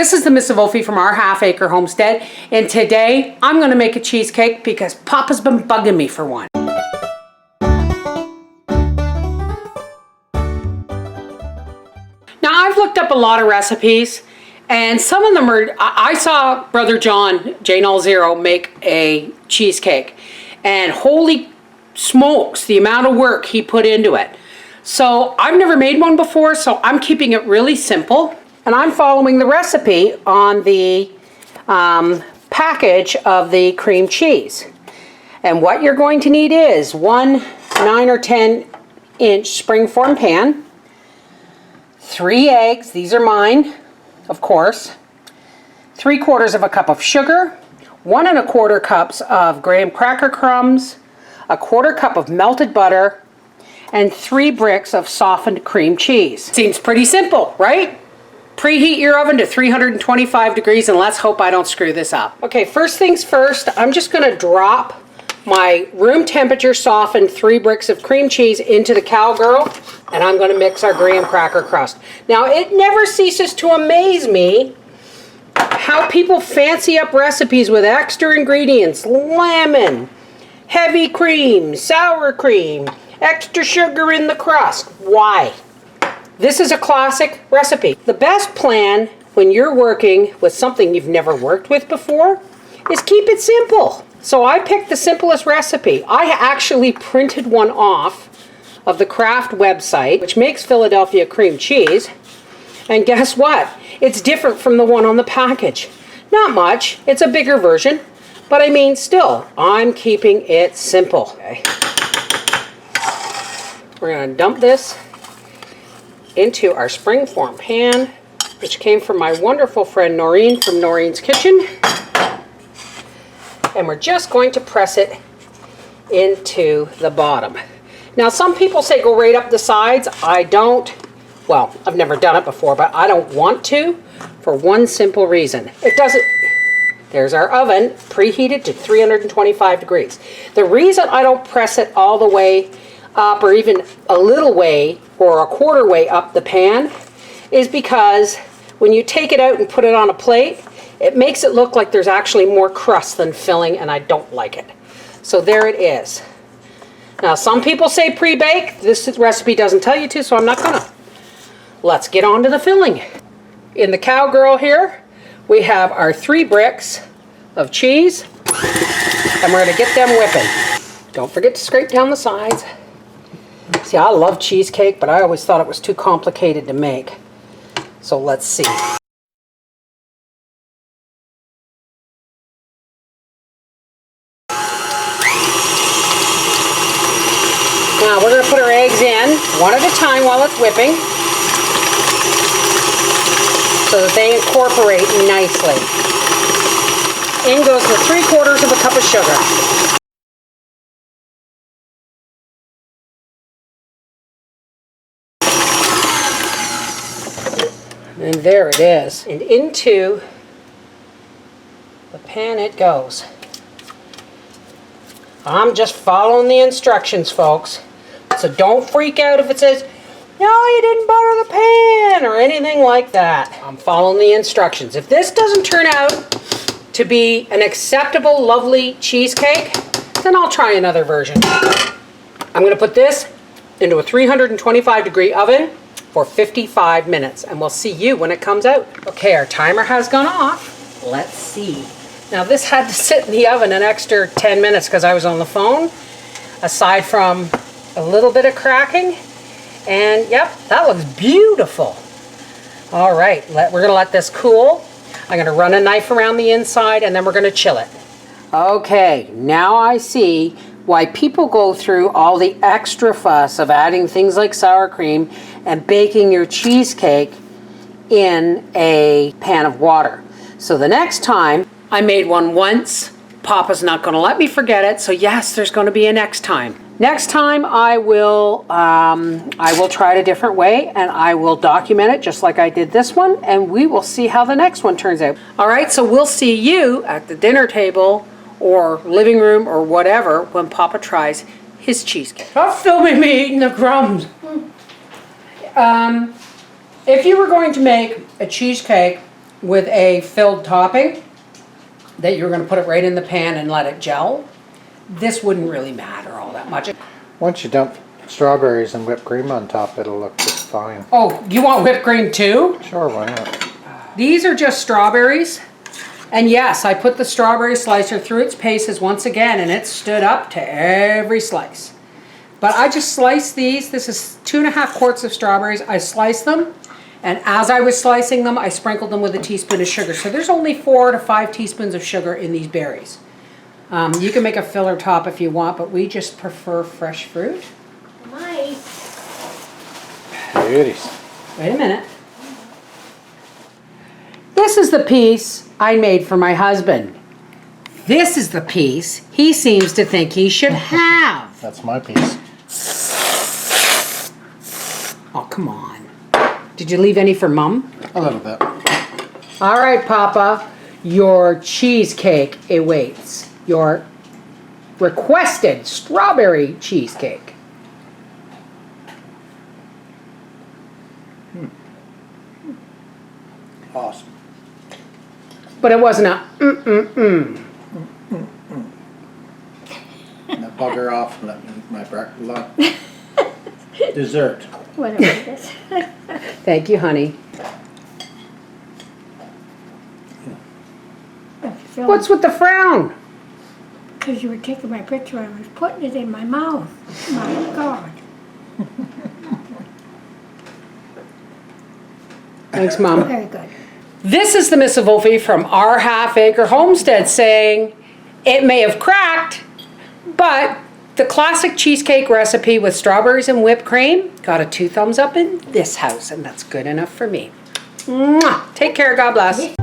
This is the MrsVolfie from our half-acre homestead, and today I'm going to make a cheesecake because Papa's been bugging me for one. Now, I've looked up a lot of recipes, and some of them are, I saw Brother John, J00, make a cheesecake, and holy smokes, the amount of work he put into it. So I've never made one before, so I'm keeping it really simple. And I'm following the recipe on the package of the cream cheese. And what you're going to need is one 9 or 10 inch springform pan, 3 eggs, these are mine, of course, 3/4 of a cup of sugar, 1 1/4 cups of graham cracker crumbs, 1/4 cup of melted butter, and 3 bricks of softened cream cheese. Seems pretty simple, right? Preheat your oven to 325 degrees and let's hope I don't screw this up. Okay, first things first, I'm just going to drop my room temperature softened 3 bricks of cream cheese into the cowgirl, and I'm going to mix our graham cracker crust. Now, it never ceases to amaze me how people fancy up recipes with extra ingredients: lemon, heavy cream, sour cream, extra sugar in the crust. Why? This is a classic recipe. The best plan when you're working with something you've never worked with before is keep it simple. So I picked the simplest recipe. I actually printed one off of the Kraft website, which makes Philadelphia cream cheese. And guess what? It's different from the one on the package. Not much. It's a bigger version. But I mean, still, I'm keeping it simple. Okay. We're going to dump this into our springform pan, which came from my wonderful friend Noreen from Noreen's Kitchen. And we're just going to press it into the bottom. Now, some people say go right up the sides. I don't. Well, I've never done it before, but I don't want to for one simple reason. It doesn't. There's our oven preheated to 325 degrees. The reason I don't press it all the way up or even a little way or 1/4 way up the pan is because when you take it out and put it on a plate, it makes it look like there's actually more crust than filling, and I don't like it. So there it is. Now, some people say pre-bake. This recipe doesn't tell you to, so I'm not gonna. Let's get on to the filling. In the cowgirl here, we have our 3 bricks of cheese, and we're gonna get them whipping. Don't forget to scrape down the sides. See, I love cheesecake, but I always thought it was too complicated to make. So let's see. Now we're going to put our eggs in one at a time while it's whipping so that they incorporate nicely. In goes the 3/4 of a cup of sugar. And there it is. And into the pan it goes. I'm just following the instructions, folks. So don't freak out if it says, no, you didn't butter the pan or anything like that. I'm following the instructions. If this doesn't turn out to be an acceptable, lovely cheesecake, then I'll try another version. I'm going to put this into a 325 degree oven for 55 minutes, and we'll see you when it comes out. Okay, our timer has gone off. Let's see. Now, this had to sit in the oven an extra 10 minutes because I was on the phone, aside from a little bit of cracking. And yep, that looks beautiful. All right, we're gonna let this cool. I'm gonna run a knife around the inside, and then we're gonna chill it. Okay, now I see why people go through all the extra fuss of adding things like sour cream and baking your cheesecake in a pan of water. So the next time, I made one once. Papa's not going to let me forget it, so yes, there's going to be a next time. Next time I will try it a different way, and I will document it just like I did this one, and we will see how the next one turns out. All right, so we'll see you at the dinner table or living room or whatever when Papa tries his cheesecake. Stop filming me eating the crumbs. If you were going to make a cheesecake with a filled topping, that you're going to put it right in the pan and let it gel, this wouldn't really matter all that much. Once you dump strawberries and whipped cream on top, it'll look just fine. Oh, you want whipped cream too? Sure, why not? These are just strawberries. And yes, I put the strawberry slicer through its paces once again, and it stood up to every slice. But I just sliced these. This is 2.5 quarts of strawberries. I sliced them, and as I was slicing them, I sprinkled them with a teaspoon of sugar. So there's only 4 to 5 teaspoons of sugar in these berries. You can make a filler top if you want, but we just prefer fresh fruit. Beauties. Wait a minute. This is the piece I made for my husband. This is the piece he seems to think he should have. That's my piece. Oh, come on. Did you leave any for Mum? A little bit. All right, Papa. Your cheesecake awaits. Your requested strawberry cheesecake. Awesome. But it wasn't a Now bugger off and let me eat my breakfast. Dessert. Whatever it is. Thank you, honey. What's with the frown? Because you were taking my picture and I was putting it in my mouth. My God. Thanks, Mom. Very good. This is the MrsVolfie from our half-acre homestead saying, it may have cracked, but the classic cheesecake recipe with strawberries and whipped cream got a 2 thumbs up in this house, and that's good enough for me. Mwah! Take care. God bless.